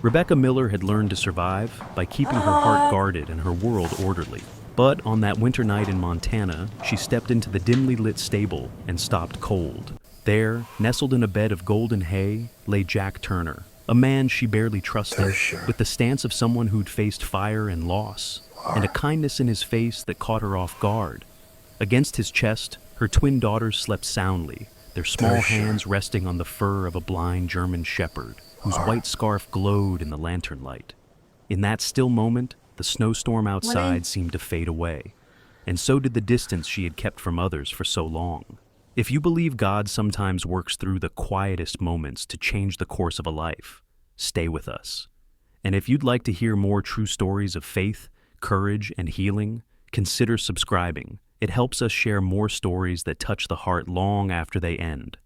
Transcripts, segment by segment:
Rebecca Miller had learned to survive by keeping her heart guarded and her world orderly. But on that winter night in Montana, she stepped into the dimly lit stable and stopped cold. There, nestled in a bed of golden hay, lay Jack Turner, a man she barely trusted, with the stance of someone who'd faced fire and loss, and a kindness in his face that caught her off guard. Against his chest, her twin daughters slept soundly, their small hands resting on the fur of a blind German shepherd, whose white scarf glowed in the lantern light. In that still moment, the snowstorm outside seemed to fade away, and so did the distance she had kept from others for so long. If you believe God sometimes works through the quietest moments to change the course of a life, stay with us. And if you'd like to hear more true stories of faith, courage, and healing, consider subscribing. It helps us share more stories that touch the heart long after they end.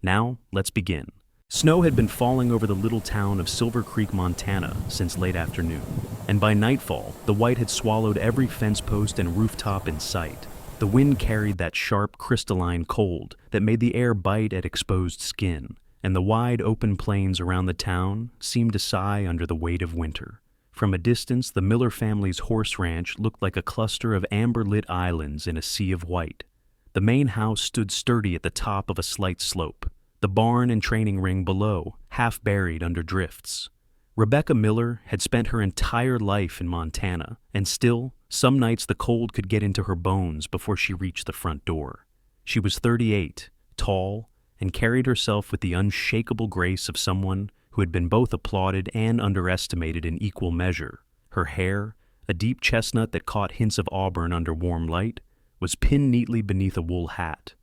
Now, let's begin. Snow had been falling over the little town of Silver Creek, Montana, since late afternoon, and by nightfall, the white had swallowed every fence post and rooftop in sight. The wind carried that sharp, crystalline cold that made the air bite at exposed skin, and the wide, open plains around the town seemed to sigh under the weight of winter. From a distance, the Miller family's horse ranch looked like a cluster of amber-lit islands in a sea of white. The main house stood sturdy at the top of a slight slope, the barn and training ring below, half buried under drifts. Rebecca Miller had spent her entire life in Montana, and still, some nights the cold could get into her bones before she reached the front door. She was 38, tall, and carried herself with the unshakable grace of someone who had been both applauded and underestimated in equal measure. Her hair, a deep chestnut that caught hints of auburn under warm light, was pinned neatly beneath a wool hat,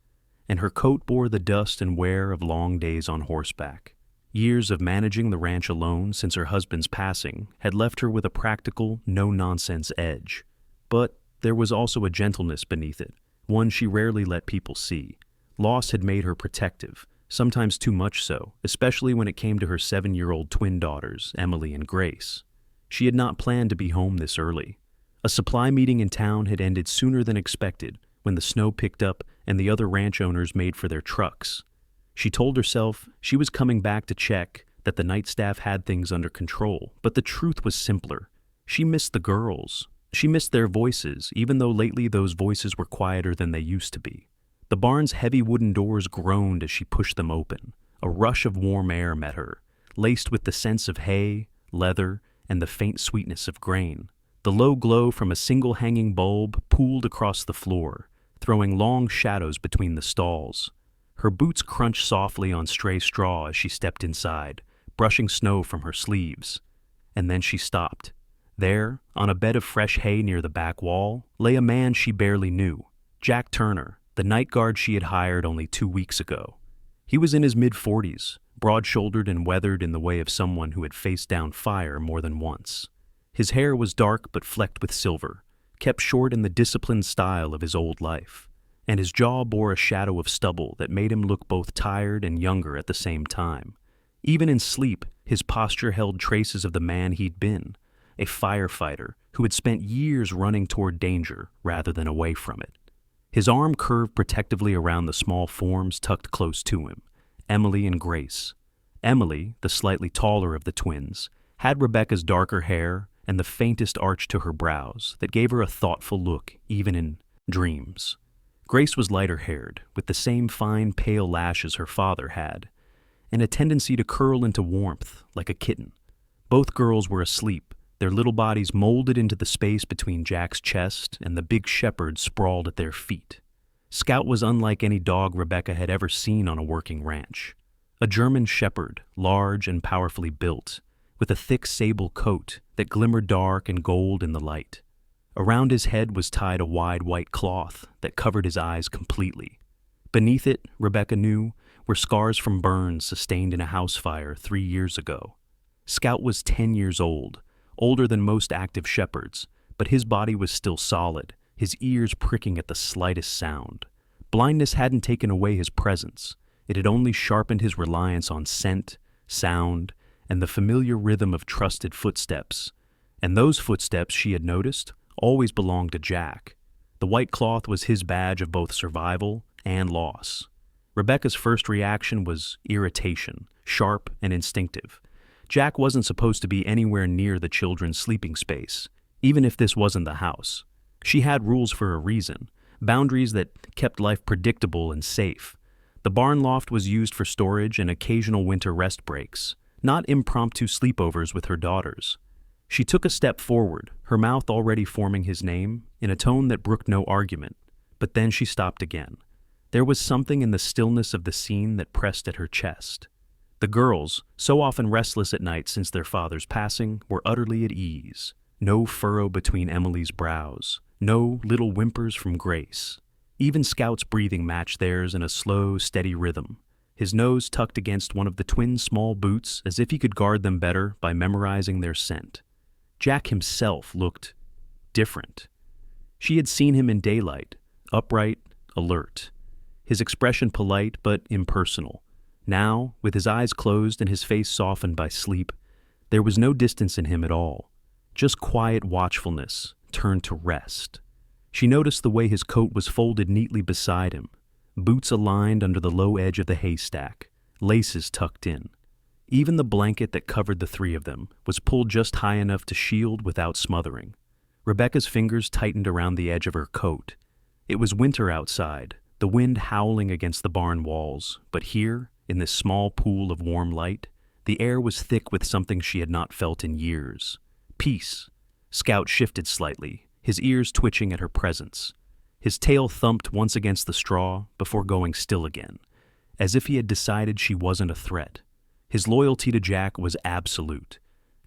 and her coat bore the dust and wear of long days on horseback. Years of managing the ranch alone since her husband's passing had left her with a practical, no-nonsense edge. But there was also a gentleness beneath it, one she rarely let people see. Loss had made her protective, sometimes too much so, especially when it came to her 7-year-old twin daughters, Emily and Grace. She had not planned to be home this early. A supply meeting in town had ended sooner than expected when the snow picked up and the other ranch owners made for their trucks. She told herself she was coming back to check that the night staff had things under control, but the truth was simpler. She missed the girls. She missed their voices, even though lately those voices were quieter than they used to be. The barn's heavy wooden doors groaned as she pushed them open. A rush of warm air met her, laced with the scents of hay, leather, and the faint sweetness of grain. The low glow from a single hanging bulb pooled across the floor, throwing long shadows between the stalls. Her boots crunched softly on stray straw as she stepped inside, brushing snow from her sleeves. And then she stopped. There, on a bed of fresh hay near the back wall, lay a man she barely knew, Jack Turner, the night guard she had hired only 2 weeks ago. He was in his mid-40s, broad-shouldered and weathered in the way of someone who had faced down fire more than once. His hair was dark but flecked with silver, kept short in the disciplined style of his old life, and his jaw bore a shadow of stubble that made him look both tired and younger at the same time. Even in sleep, his posture held traces of the man he'd been, a firefighter who had spent years running toward danger rather than away from it. His arm curved protectively around the small forms tucked close to him, Emily and Grace. Emily, the slightly taller of the twins, had Rebecca's darker hair and the faintest arch to her brows that gave her a thoughtful look even in dreams. Grace was lighter-haired, with the same fine, pale lashes her father had, and a tendency to curl into warmth like a kitten. Both girls were asleep, their little bodies molded into the space between Jack's chest and the big shepherd sprawled at their feet. Scout was unlike any dog Rebecca had ever seen on a working ranch. A German shepherd, large and powerfully built, with a thick sable coat that glimmered dark and gold in the light. Around his head was tied a wide white cloth that covered his eyes completely. Beneath it, Rebecca knew, were scars from burns sustained in a house fire 3 years ago. Scout was 10 years old, older than most active shepherds, but his body was still solid, his ears pricking at the slightest sound. Blindness hadn't taken away his presence. It had only sharpened his reliance on scent, sound, and the familiar rhythm of trusted footsteps. And those footsteps, she had noticed, always belonged to Jack. The white cloth was his badge of both survival and loss. Rebecca's first reaction was irritation, sharp and instinctive. Jack wasn't supposed to be anywhere near the children's sleeping space, even if this wasn't the house. She had rules for a reason, boundaries that kept life predictable and safe. The barn loft was used for storage and occasional winter rest breaks, not impromptu sleepovers with her daughters. She took a step forward, her mouth already forming his name, in a tone that brooked no argument. But then she stopped again. There was something in the stillness of the scene that pressed at her chest. The girls, so often restless at night since their father's passing, were utterly at ease. No furrow between Emily's brows, no little whimpers from Grace. Even Scout's breathing matched theirs in a slow, steady rhythm, his nose tucked against one of the twins' small boots as if he could guard them better by memorizing their scent. Jack himself looked different. She had seen him in daylight, upright, alert. His expression polite but impersonal. Now, with his eyes closed and his face softened by sleep, there was no distance in him at all. Just quiet watchfulness turned to rest. She noticed the way his coat was folded neatly beside him, boots aligned under the low edge of the haystack, laces tucked in. Even the blanket that covered the three of them was pulled just high enough to shield without smothering. Rebecca's fingers tightened around the edge of her coat. It was winter outside, the wind howling against the barn walls, but here, in this small pool of warm light, the air was thick with something she had not felt in years. Peace. Scout shifted slightly, his ears twitching at her presence. His tail thumped once against the straw before going still again, as if he had decided she wasn't a threat. His loyalty to Jack was absolute,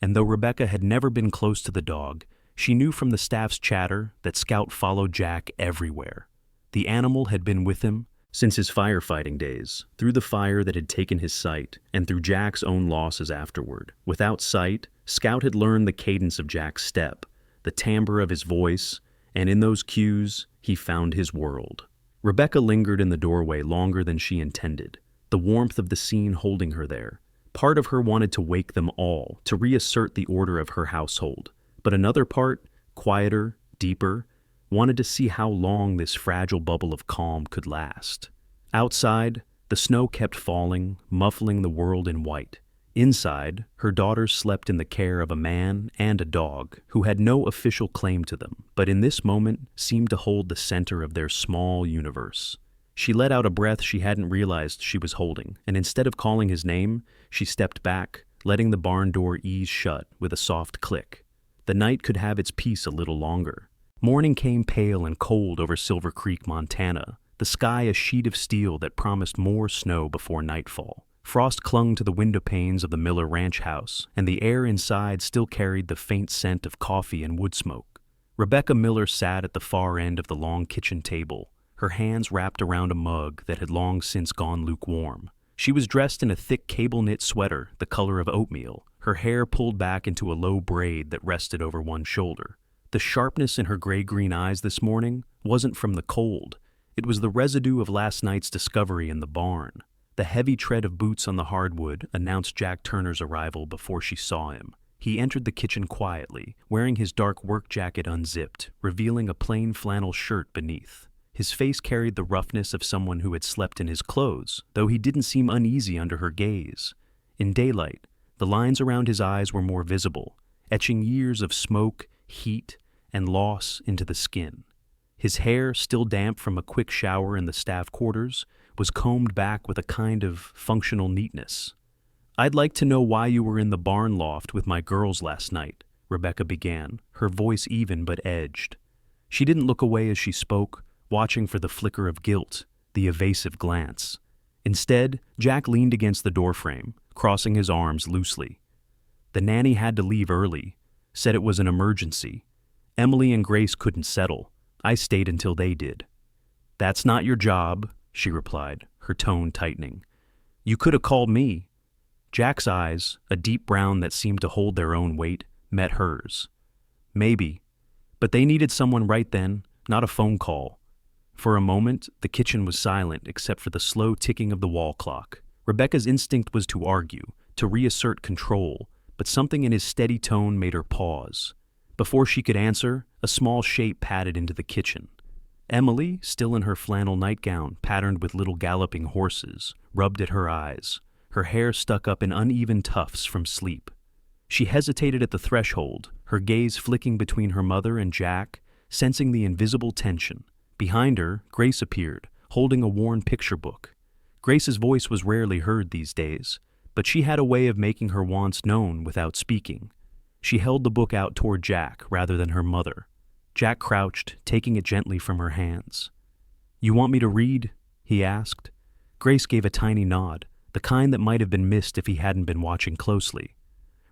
and though Rebecca had never been close to the dog, she knew from the staff's chatter that Scout followed Jack everywhere. The animal had been with him since his firefighting days, through the fire that had taken his sight, and through Jack's own losses afterward. Without sight, Scout had learned the cadence of Jack's step, the timbre of his voice, and in those cues, he found his world. Rebecca lingered in the doorway longer than she intended, the warmth of the scene holding her there. Part of her wanted to wake them all, to reassert the order of her household, but another part, quieter, deeper, wanted to see how long this fragile bubble of calm could last. Outside, the snow kept falling, muffling the world in white. Inside, her daughters slept in the care of a man and a dog who had no official claim to them, but in this moment seemed to hold the center of their small universe. She let out a breath she hadn't realized she was holding, and instead of calling his name, she stepped back, letting the barn door ease shut with a soft click. The night could have its peace a little longer. Morning came pale and cold over Silver Creek, Montana, the sky a sheet of steel that promised more snow before nightfall. Frost clung to the window panes of the Miller Ranch house, and the air inside still carried the faint scent of coffee and wood smoke. Rebecca Miller sat at the far end of the long kitchen table, her hands wrapped around a mug that had long since gone lukewarm. She was dressed in a thick cable-knit sweater the color of oatmeal, her hair pulled back into a low braid that rested over one shoulder. The sharpness in her gray-green eyes this morning wasn't from the cold. It was the residue of last night's discovery in the barn. The heavy tread of boots on the hardwood announced Jack Turner's arrival before she saw him. He entered the kitchen quietly, wearing his dark work jacket unzipped, revealing a plain flannel shirt beneath. His face carried the roughness of someone who had slept in his clothes, though he didn't seem uneasy under her gaze. In daylight, the lines around his eyes were more visible, etching years of smoke, heat, and loss into the skin. His hair, still damp from a quick shower in the staff quarters, was combed back with a kind of functional neatness. "I'd like to know why you were in the barn loft with my girls last night," Rebecca began, her voice even but edged. She didn't look away as she spoke, watching for the flicker of guilt, the evasive glance. Instead, Jack leaned against the doorframe, crossing his arms loosely. "The nanny had to leave early, said it was an emergency. Emily and Grace couldn't settle. I stayed until they did." "That's not your job," she replied, her tone tightening. "You could have called me." Jack's eyes, a deep brown that seemed to hold their own weight, met hers. "Maybe. But they needed someone right then, not a phone call." For a moment, the kitchen was silent except for the slow ticking of the wall clock. Rebecca's instinct was to argue, to reassert control, but something in his steady tone made her pause. Before she could answer, a small shape padded into the kitchen. Emily, still in her flannel nightgown patterned with little galloping horses, rubbed at her eyes, her hair stuck up in uneven tufts from sleep. She hesitated at the threshold, her gaze flicking between her mother and Jack, sensing the invisible tension. Behind her, Grace appeared, holding a worn picture book. Grace's voice was rarely heard these days, but she had a way of making her wants known without speaking. She held the book out toward Jack rather than her mother. Jack crouched, taking it gently from her hands. "You want me to read?" he asked. Grace gave a tiny nod, the kind that might have been missed if he hadn't been watching closely.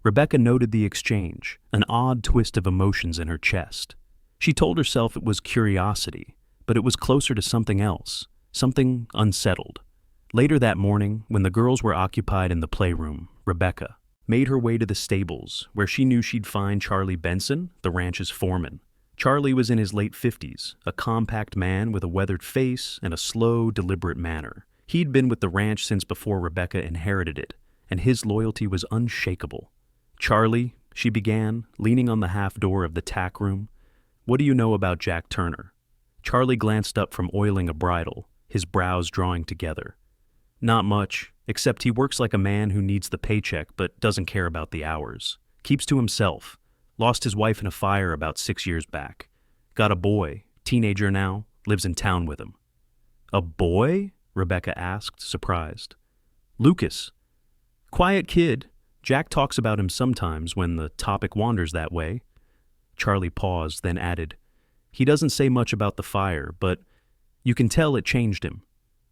Rebecca noted the exchange, an odd twist of emotions in her chest. She told herself it was curiosity, but it was closer to something else, something unsettled. Later that morning, when the girls were occupied in the playroom, Rebecca made her way to the stables, where she knew she'd find Charlie Benson, the ranch's foreman. Charlie was in his late 50s, a compact man with a weathered face and a slow, deliberate manner. He'd been with the ranch since before Rebecca inherited it, and his loyalty was unshakable. "Charlie," she began, leaning on the half door of the tack room, "what do you know about Jack Turner?" Charlie glanced up from oiling a bridle, his brows drawing together. "Not much, except he works like a man who needs the paycheck but doesn't care about the hours. Keeps to himself. Lost his wife in a fire about 6 years back. Got a boy, teenager now, lives in town with him." "A boy?" Rebecca asked, surprised. "Lucas. Quiet kid. Jack talks about him sometimes when the topic wanders that way." Charlie paused, then added, "He doesn't say much about the fire, but you can tell it changed him."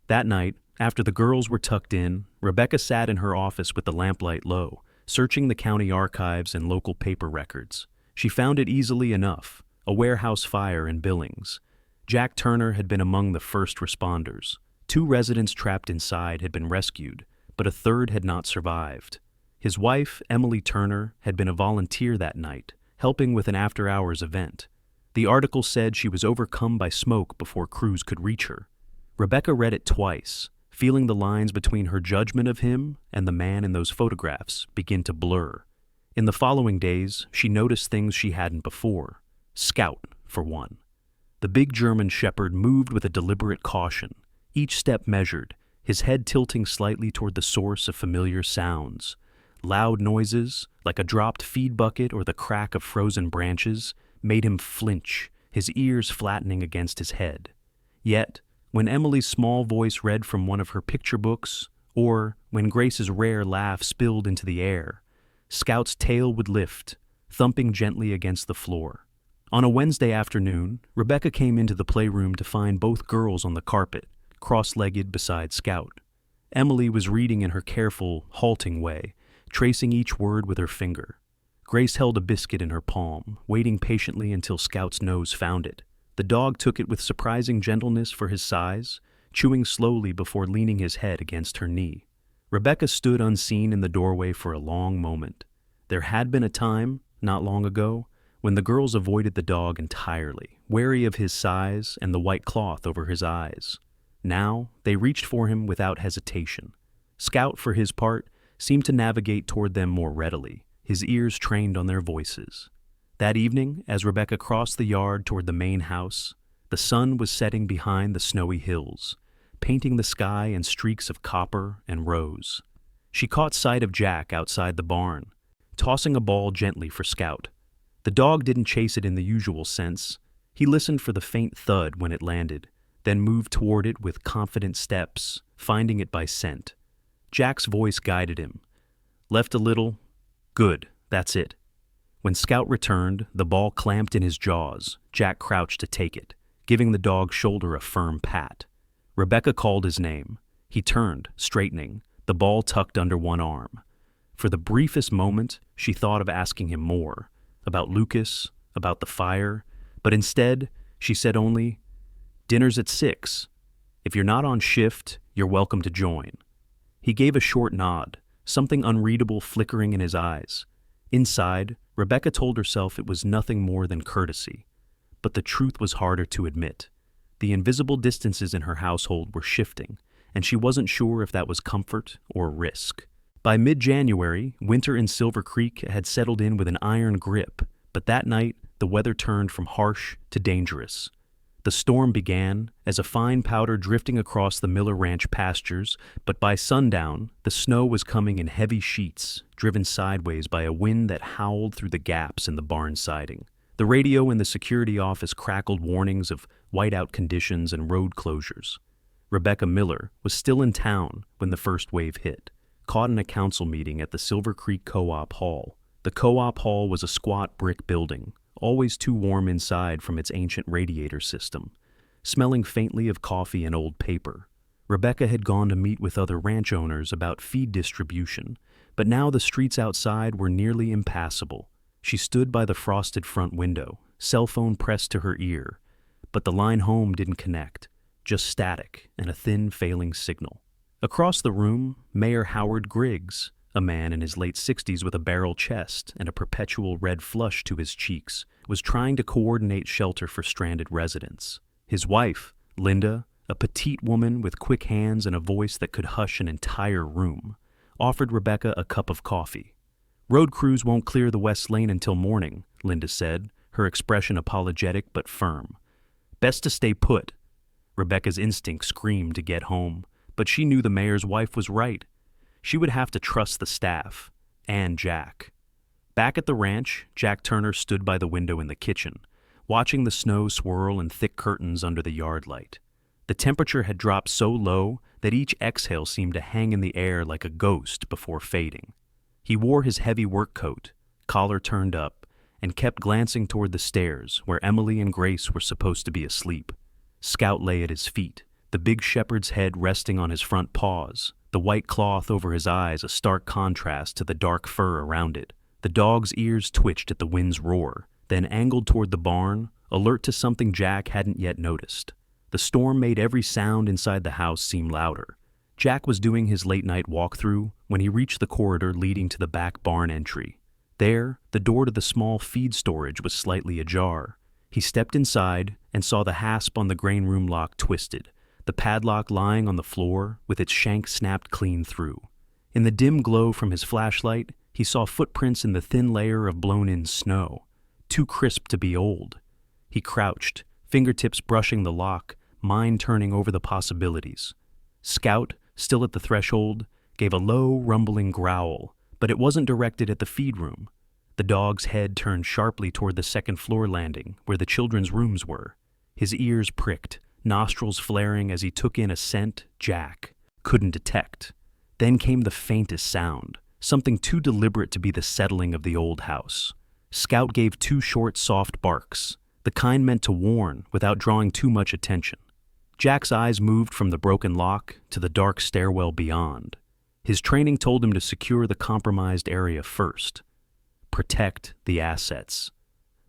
That night, after the girls were tucked in, Rebecca sat in her office with the lamplight low, searching the county archives and local paper records. She found it easily enough, a warehouse fire in Billings. Jack Turner had been among the first responders. 2 residents trapped inside had been rescued, but a third had not survived. His wife, Emily Turner, had been a volunteer that night, helping with an after-hours event. The article said she was overcome by smoke before crews could reach her. Rebecca read it twice, feeling the lines between her judgment of him and the man in those photographs begin to blur. In the following days, she noticed things she hadn't before. Scout, for one. The big German shepherd moved with a deliberate caution, each step measured, his head tilting slightly toward the source of familiar sounds. Loud noises, like a dropped feed bucket or the crack of frozen branches, made him flinch, his ears flattening against his head. Yet, when Emily's small voice read from one of her picture books, or when Grace's rare laugh spilled into the air, Scout's tail would lift, thumping gently against the floor. On a Wednesday afternoon, Rebecca came into the playroom to find both girls on the carpet, cross-legged beside Scout. Emily was reading in her careful, halting way, tracing each word with her finger. Grace held a biscuit in her palm, waiting patiently until Scout's nose found it. The dog took it with surprising gentleness for his size, chewing slowly before leaning his head against her knee. Rebecca stood unseen in the doorway for a long moment. There had been a time, not long ago, when the girls avoided the dog entirely, wary of his size and the white cloth over his eyes. Now, they reached for him without hesitation. Scout, for his part, seemed to navigate toward them more readily, his ears trained on their voices. That evening, as Rebecca crossed the yard toward the main house, the sun was setting behind the snowy hills, painting the sky in streaks of copper and rose. She caught sight of Jack outside the barn, tossing a ball gently for Scout. The dog didn't chase it in the usual sense. He listened for the faint thud when it landed, then moved toward it with confident steps, finding it by scent. Jack's voice guided him. "Left a little? Good, that's it." When Scout returned, the ball clamped in his jaws. Jack crouched to take it, giving the dog's shoulder a firm pat. Rebecca called his name. He turned, straightening, the ball tucked under one arm. For the briefest moment, she thought of asking him more, about Lucas, about the fire, but instead, she said only, "Dinner's at 6. If you're not on shift, you're welcome to join." He gave a short nod, something unreadable flickering in his eyes. Inside, Rebecca told herself it was nothing more than courtesy. But the truth was harder to admit. The invisible distances in her household were shifting, and she wasn't sure if that was comfort or risk. By mid-January, winter in Silver Creek had settled in with an iron grip, but that night, the weather turned from harsh to dangerous. The storm began as a fine powder drifting across the Miller Ranch pastures, but by sundown, the snow was coming in heavy sheets, driven sideways by a wind that howled through the gaps in the barn siding. The radio in the security office crackled warnings of whiteout conditions and road closures. Rebecca Miller was still in town when the first wave hit, caught in a council meeting at the Silver Creek Co-op Hall. The Co-op Hall was a squat brick building, always too warm inside from its ancient radiator system, smelling faintly of coffee and old paper. Rebecca had gone to meet with other ranch owners about feed distribution, but now the streets outside were nearly impassable. She stood by the frosted front window, cell phone pressed to her ear, but the line home didn't connect, just static and a thin, failing signal. Across the room, Mayor Howard Griggs, a man in his late 60s with a barrel chest and a perpetual red flush to his cheeks, was trying to coordinate shelter for stranded residents. His wife, Linda, a petite woman with quick hands and a voice that could hush an entire room, offered Rebecca a cup of coffee. "Road crews won't clear the West Lane until morning," Linda said, her expression apologetic but firm. "Best to stay put." Rebecca's instinct screamed to get home, but she knew the mayor's wife was right. She would have to trust the staff, and Jack. Back at the ranch, Jack Turner stood by the window in the kitchen, watching the snow swirl in thick curtains under the yard light. The temperature had dropped so low that each exhale seemed to hang in the air like a ghost before fading. He wore his heavy work coat, collar turned up, and kept glancing toward the stairs where Emily and Grace were supposed to be asleep. Scout lay at his feet, the big shepherd's head resting on his front paws, the white cloth over his eyes a stark contrast to the dark fur around it. The dog's ears twitched at the wind's roar, then angled toward the barn, alert to something Jack hadn't yet noticed. The storm made every sound inside the house seem louder. Jack was doing his late-night walkthrough when he reached the corridor leading to the back barn entry. There, the door to the small feed storage was slightly ajar. He stepped inside and saw the hasp on the grain room lock twisted, the padlock lying on the floor with its shank snapped clean through. In the dim glow from his flashlight, he saw footprints in the thin layer of blown-in snow, too crisp to be old. He crouched, fingertips brushing the lock, mind turning over the possibilities. Scout, still at the threshold, gave a low, rumbling growl, but it wasn't directed at the feed room. The dog's head turned sharply toward the second-floor landing, where the children's rooms were. His ears pricked, nostrils flaring as he took in a scent Jack couldn't detect. Then came the faintest sound, something too deliberate to be the settling of the old house. Scout gave two short, soft barks, the kind meant to warn without drawing too much attention. Jack's eyes moved from the broken lock to the dark stairwell beyond. His training told him to secure the compromised area first. Protect the assets.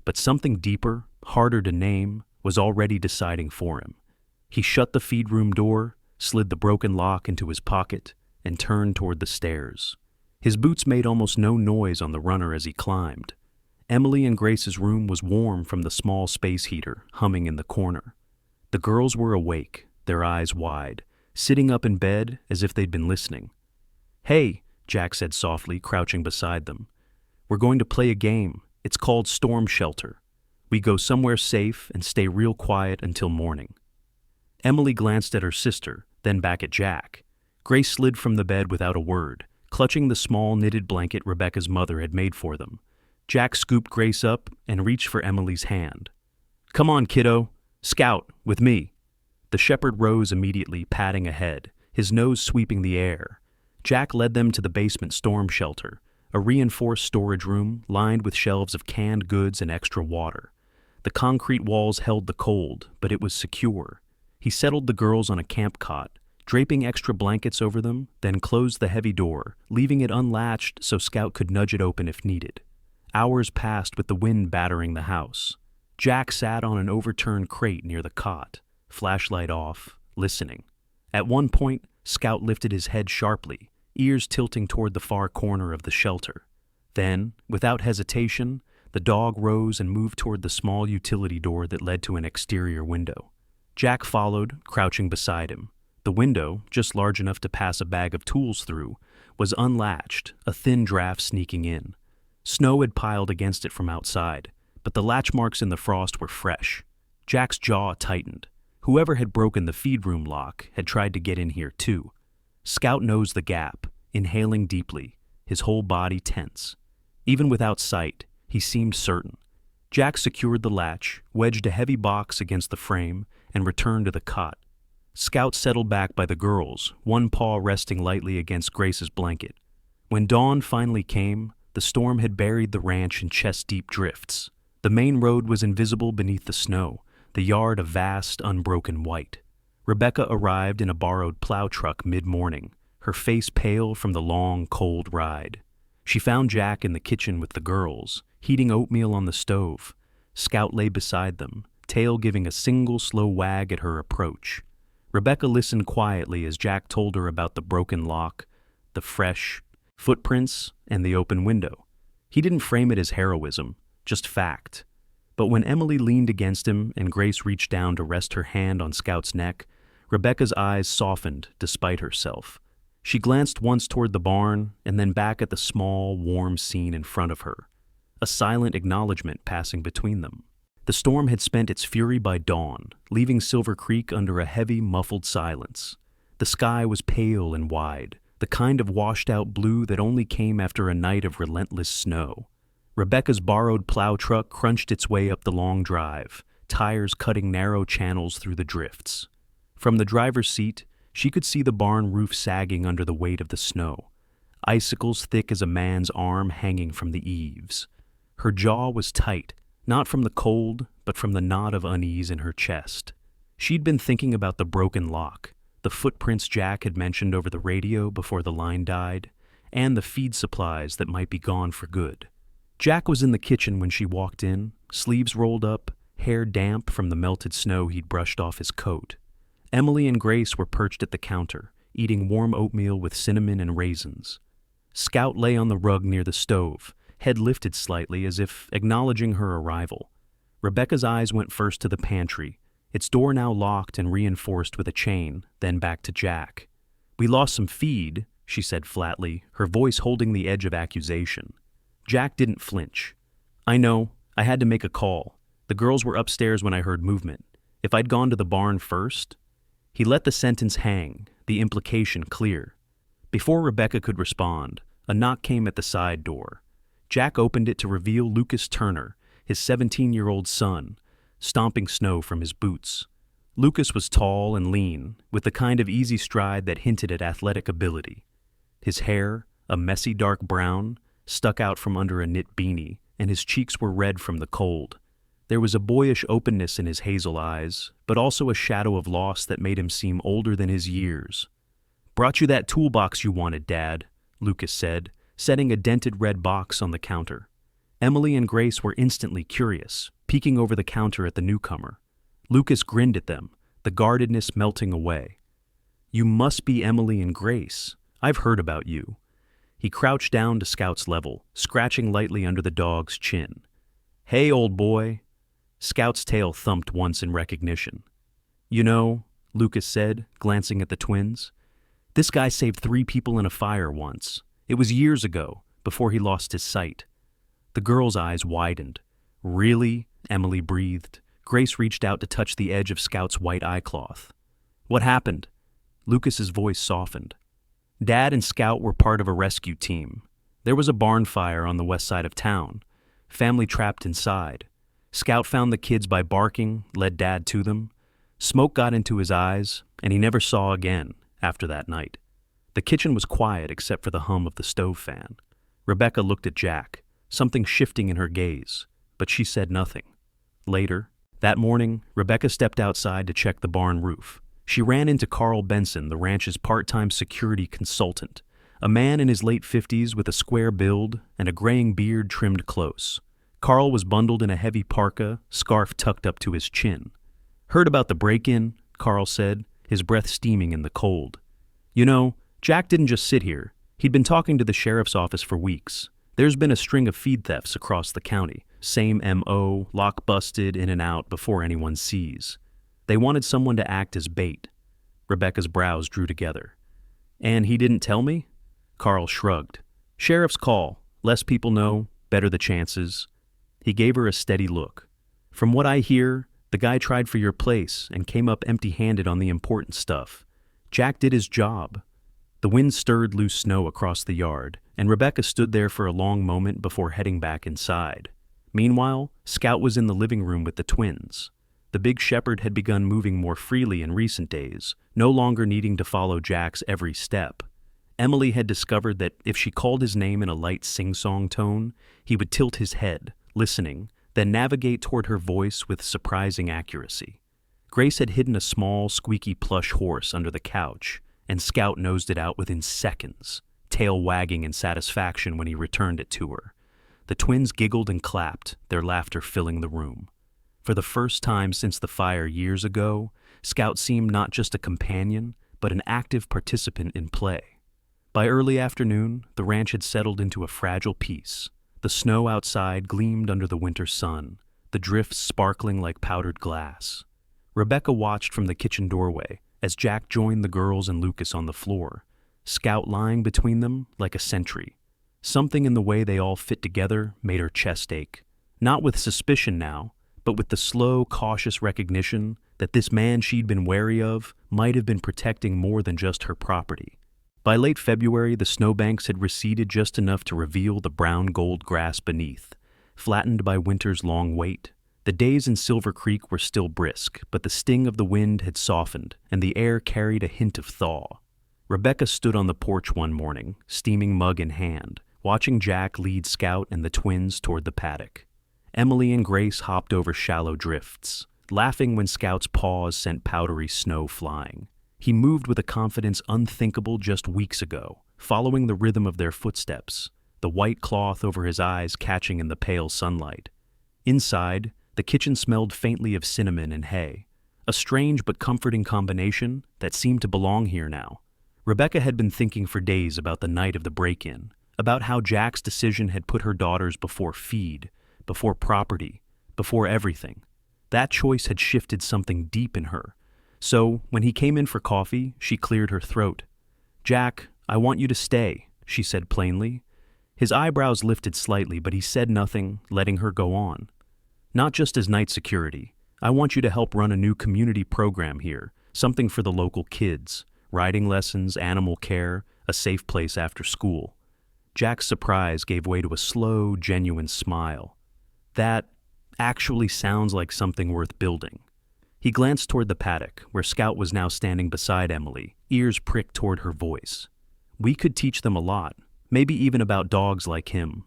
But something deeper, harder to name, was already deciding for him. He shut the feed room door, slid the broken lock into his pocket, and turned toward the stairs. His boots made almost no noise on the runner as he climbed. Emily and Grace's room was warm from the small space heater humming in the corner. The girls were awake, their eyes wide, sitting up in bed as if they'd been listening. "Hey," Jack said softly, crouching beside them. "We're going to play a game. It's called Storm Shelter. We go somewhere safe and stay real quiet until morning." Emily glanced at her sister, then back at Jack. Grace slid from the bed without a word, clutching the small knitted blanket Rebecca's mother had made for them. Jack scooped Grace up and reached for Emily's hand. "Come on, kiddo. Scout, with me." The shepherd rose immediately, padding ahead, his nose sweeping the air. Jack led them to the basement storm shelter, a reinforced storage room lined with shelves of canned goods and extra water. The concrete walls held the cold, but it was secure. He settled the girls on a camp cot, draping extra blankets over them, then closed the heavy door, leaving it unlatched so Scout could nudge it open if needed. Hours passed with the wind battering the house. Jack sat on an overturned crate near the cot, flashlight off, listening. At one point, Scout lifted his head sharply, ears tilting toward the far corner of the shelter. Then, without hesitation, the dog rose and moved toward the small utility door that led to an exterior window. Jack followed, crouching beside him. The window, just large enough to pass a bag of tools through, was unlatched, a thin draft sneaking in. Snow had piled against it from outside, but the latch marks in the frost were fresh. Jack's jaw tightened. Whoever had broken the feed room lock had tried to get in here too. Scout nosed the gap, inhaling deeply, his whole body tense. Even without sight, he seemed certain. Jack secured the latch, wedged a heavy box against the frame, and returned to the cot. Scout settled back by the girls, one paw resting lightly against Grace's blanket. When dawn finally came, the storm had buried the ranch in chest-deep drifts. The main road was invisible beneath the snow, the yard a vast, unbroken white. Rebecca arrived in a borrowed plow truck mid-morning, her face pale from the long, cold ride. She found Jack in the kitchen with the girls, heating oatmeal on the stove. Scout lay beside them, tail giving a single slow wag at her approach. Rebecca listened quietly as Jack told her about the broken lock, the fresh footprints, and the open window. He didn't frame it as heroism, just fact. But when Emily leaned against him and Grace reached down to rest her hand on Scout's neck, Rebecca's eyes softened despite herself. She glanced once toward the barn and then back at the small, warm scene in front of her, a silent acknowledgement passing between them. The storm had spent its fury by dawn, leaving Silver Creek under a heavy, muffled silence. The sky was pale and wide, the kind of washed-out blue that only came after a night of relentless snow. Rebecca's borrowed plow truck crunched its way up the long drive, tires cutting narrow channels through the drifts. From the driver's seat, she could see the barn roof sagging under the weight of the snow, icicles thick as a man's arm hanging from the eaves. Her jaw was tight, not from the cold, but from the knot of unease in her chest. She'd been thinking about the broken lock, the footprints Jack had mentioned over the radio before the line died, and the feed supplies that might be gone for good. Jack was in the kitchen when she walked in, sleeves rolled up, hair damp from the melted snow he'd brushed off his coat. Emily and Grace were perched at the counter, eating warm oatmeal with cinnamon and raisins. Scout lay on the rug near the stove, head lifted slightly as if acknowledging her arrival. Rebecca's eyes went first to the pantry, its door now locked and reinforced with a chain, then back to Jack. "We lost some feed," she said flatly, her voice holding the edge of accusation. Jack didn't flinch. "I know. I had to make a call. The girls were upstairs when I heard movement. If I'd gone to the barn first..." He let the sentence hang, the implication clear. Before Rebecca could respond, a knock came at the side door. Jack opened it to reveal Lucas Turner, his 17-year-old son, stomping snow from his boots. Lucas was tall and lean, with the kind of easy stride that hinted at athletic ability. His hair, a messy dark brown, stuck out from under a knit beanie, and his cheeks were red from the cold. There was a boyish openness in his hazel eyes, but also a shadow of loss that made him seem older than his years. "Brought you that toolbox you wanted, Dad," Lucas said, setting a dented red box on the counter. Emily and Grace were instantly curious, peeking over the counter at the newcomer. Lucas grinned at them, the guardedness melting away. "You must be Emily and Grace. I've heard about you." He crouched down to Scout's level, scratching lightly under the dog's chin. "Hey, old boy." Scout's tail thumped once in recognition. "You know," Lucas said, glancing at the twins, "this guy saved 3 people in a fire once. It was years ago, before he lost his sight." The girl's eyes widened. "Really?" Emily breathed. Grace reached out to touch the edge of Scout's white eyecloth. "What happened?" Lucas's voice softened. "Dad and Scout were part of a rescue team. There was a barn fire on the west side of town. Family trapped inside. Scout found the kids by barking, led Dad to them. Smoke got into his eyes, and he never saw again after that night." The kitchen was quiet except for the hum of the stove fan. Rebecca looked at Jack, something shifting in her gaze, but she said nothing. Later, that morning, Rebecca stepped outside to check the barn roof. She ran into Carl Benson, the ranch's part-time security consultant, a man in his late 50s with a square build and a graying beard trimmed close. Carl was bundled in a heavy parka, scarf tucked up to his chin. "Heard about the break-in," Carl said, his breath steaming in the cold. "You know, Jack didn't just sit here. He'd been talking to the sheriff's office for weeks. There's been a string of feed thefts across the county. Same M.O., lock busted, in and out before anyone sees. They wanted someone to act as bait." Rebecca's brows drew together. "And he didn't tell me?" Carl shrugged. "Sheriff's call. Less people know, better the chances." He gave her a steady look. "From what I hear, The guy tried for your place and came up empty-handed on the important stuff. Jack did his job. The wind stirred loose snow across the yard, and Rebecca stood there for a long moment before heading back inside. Meanwhile, Scout was in the living room with the twins. The big shepherd had begun moving more freely in recent days, no longer needing to follow Jack's every step. Emily had discovered that if she called his name in a light sing-song tone, he would tilt his head, listening, then navigate toward her voice with surprising accuracy. Grace had hidden a small, squeaky plush horse under the couch, and Scout nosed it out within seconds, tail wagging in satisfaction when he returned it to her. The twins giggled and clapped, their laughter filling the room. For the first time since the fire years ago, Scout seemed not just a companion, but an active participant in play. By early afternoon, the ranch had settled into a fragile peace. The snow outside gleamed under the winter sun, the drifts sparkling like powdered glass. Rebecca watched from the kitchen doorway as Jack joined the girls and Lucas on the floor, Scout lying between them like a sentry. Something in the way they all fit together made her chest ache, not with suspicion now, but with the slow, cautious recognition that this man she'd been wary of might have been protecting more than just her property. By late February, the snowbanks had receded just enough to reveal the brown-gold grass beneath, flattened by winter's long wait. The days in Silver Creek were still brisk, but the sting of the wind had softened, and the air carried a hint of thaw. Rebecca stood on the porch one morning, steaming mug in hand, watching Jack lead Scout and the twins toward the paddock. Emily and Grace hopped over shallow drifts, laughing when Scout's paws sent powdery snow flying. He moved with a confidence unthinkable just weeks ago, following the rhythm of their footsteps, the white cloth over his eyes catching in the pale sunlight. Inside, the kitchen smelled faintly of cinnamon and hay, a strange but comforting combination that seemed to belong here now. Rebecca had been thinking for days about the night of the break-in, about how Jack's decision had put her daughters before feed, before property, before everything. That choice had shifted something deep in her. So, when he came in for coffee, she cleared her throat. "Jack, I want you to stay," she said plainly. His eyebrows lifted slightly, but he said nothing, letting her go on. "Not just as night security. I want you to help run a new community program here, something for the local kids, riding lessons, animal care, a safe place after school." Jack's surprise gave way to a slow, genuine smile. "That actually sounds like something worth building." He glanced toward the paddock, where Scout was now standing beside Emily, ears pricked toward her voice. "We could teach them a lot, maybe even about dogs like him."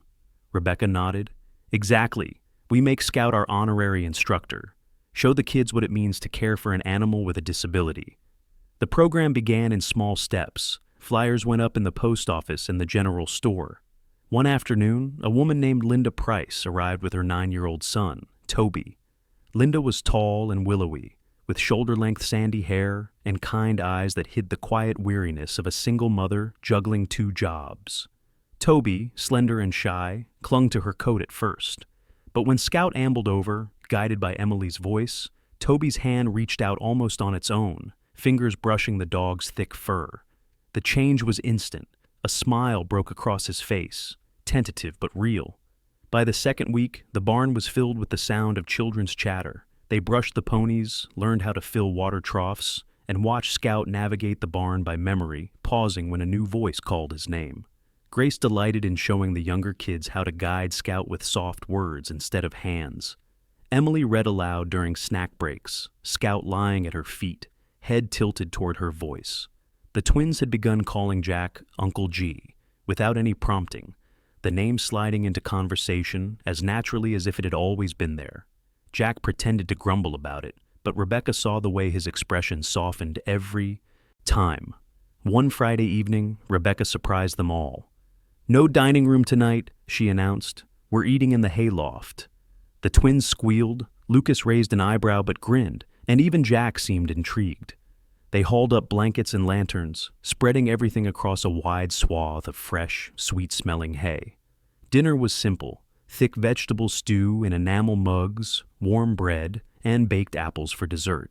Rebecca nodded. "Exactly. We make Scout our honorary instructor. Show the kids what it means to care for an animal with a disability." The program began in small steps. Flyers went up in the post office and the general store. One afternoon, a woman named Linda Price arrived with her 9-year-old son, Toby. Linda was tall and willowy, with shoulder-length sandy hair and kind eyes that hid the quiet weariness of a single mother juggling 2 jobs. Toby, slender and shy, clung to her coat at first. But when Scout ambled over, guided by Emily's voice, Toby's hand reached out almost on its own, fingers brushing the dog's thick fur. The change was instant. A smile broke across his face, tentative but real. By the second week, the barn was filled with the sound of children's chatter. They brushed the ponies, learned how to fill water troughs, and watched Scout navigate the barn by memory, pausing when a new voice called his name. Grace delighted in showing the younger kids how to guide Scout with soft words instead of hands. Emily read aloud during snack breaks, Scout lying at her feet, head tilted toward her voice. The twins had begun calling Jack Uncle G, without any prompting, the name sliding into conversation as naturally as if it had always been there. Jack pretended to grumble about it, but Rebecca saw the way his expression softened every time. One Friday evening, Rebecca surprised them all. "No dining room tonight," she announced. "We're eating in the hayloft." The twins squealed, Lucas raised an eyebrow but grinned, and even Jack seemed intrigued. They hauled up blankets and lanterns, spreading everything across a wide swath of fresh, sweet-smelling hay. Dinner was simple: thick vegetable stew in enamel mugs, warm bread, and baked apples for dessert.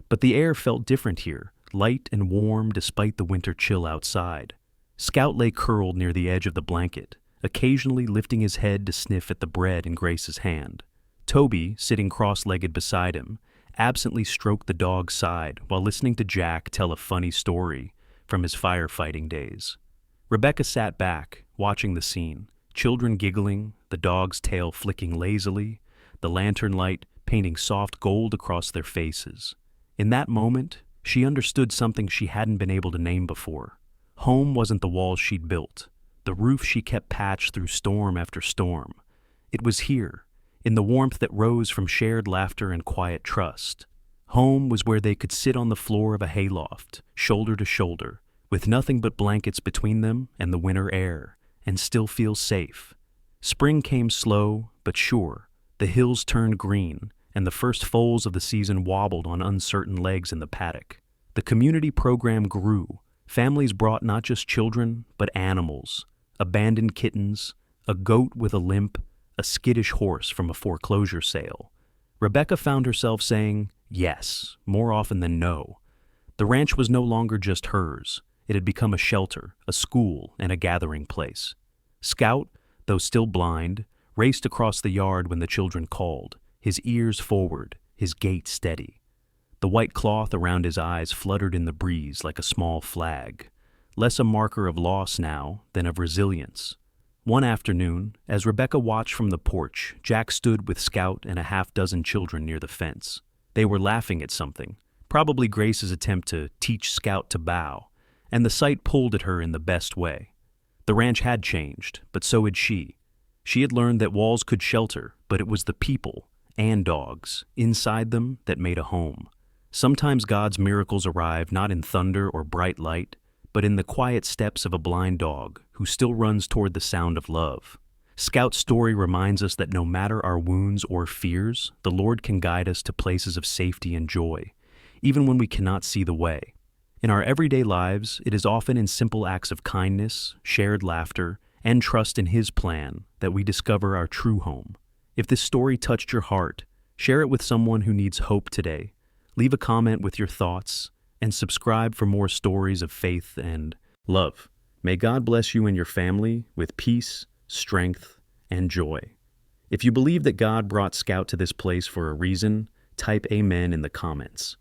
But the air felt different here, light and warm despite the winter chill outside. Scout lay curled near the edge of the blanket, occasionally lifting his head to sniff at the bread in Grace's hand. Toby, sitting cross-legged beside him, absently stroked the dog's side while listening to Jack tell a funny story from his firefighting days. Rebecca sat back, watching the scene, children giggling, the dog's tail flicking lazily, the lantern light painting soft gold across their faces. In that moment, she understood something she hadn't been able to name before. Home wasn't the walls she'd built, the roof she kept patched through storm after storm. It was here, in the warmth that rose from shared laughter and quiet trust. Home was where they could sit on the floor of a hayloft, shoulder to shoulder, with nothing but blankets between them and the winter air, and still feel safe. Spring came slow but sure. The hills turned green, and the first foals of the season wobbled on uncertain legs in the paddock. The community program grew. Families brought not just children, but animals, abandoned kittens, a goat with a limp, a skittish horse from a foreclosure sale. Rebecca found herself saying yes more often than no. The ranch was no longer just hers. It had become a shelter, a school, and a gathering place. Scout, though still blind, raced across the yard when the children called, his ears forward, his gait steady. The white cloth around his eyes fluttered in the breeze like a small flag, less a marker of loss now than of resilience. One afternoon, as Rebecca watched from the porch, Jack stood with Scout and a half-dozen children near the fence. They were laughing at something, probably Grace's attempt to teach Scout to bow, and the sight pulled at her in the best way. The ranch had changed, but so had she. She had learned that walls could shelter, but it was the people, and dogs, inside them that made a home. Sometimes God's miracles arrive not in thunder or bright light, but in the quiet steps of a blind dog who still runs toward the sound of love. Scout's story reminds us that no matter our wounds or fears, the Lord can guide us to places of safety and joy, even when we cannot see the way. In our everyday lives, it is often in simple acts of kindness, shared laughter, and trust in His plan that we discover our true home. If this story touched your heart, share it with someone who needs hope today. Leave a comment with your thoughts, and subscribe for more stories of faith and love. May God bless you and your family with peace, strength, and joy. If you believe that God brought Scout to this place for a reason, type Amen in the comments.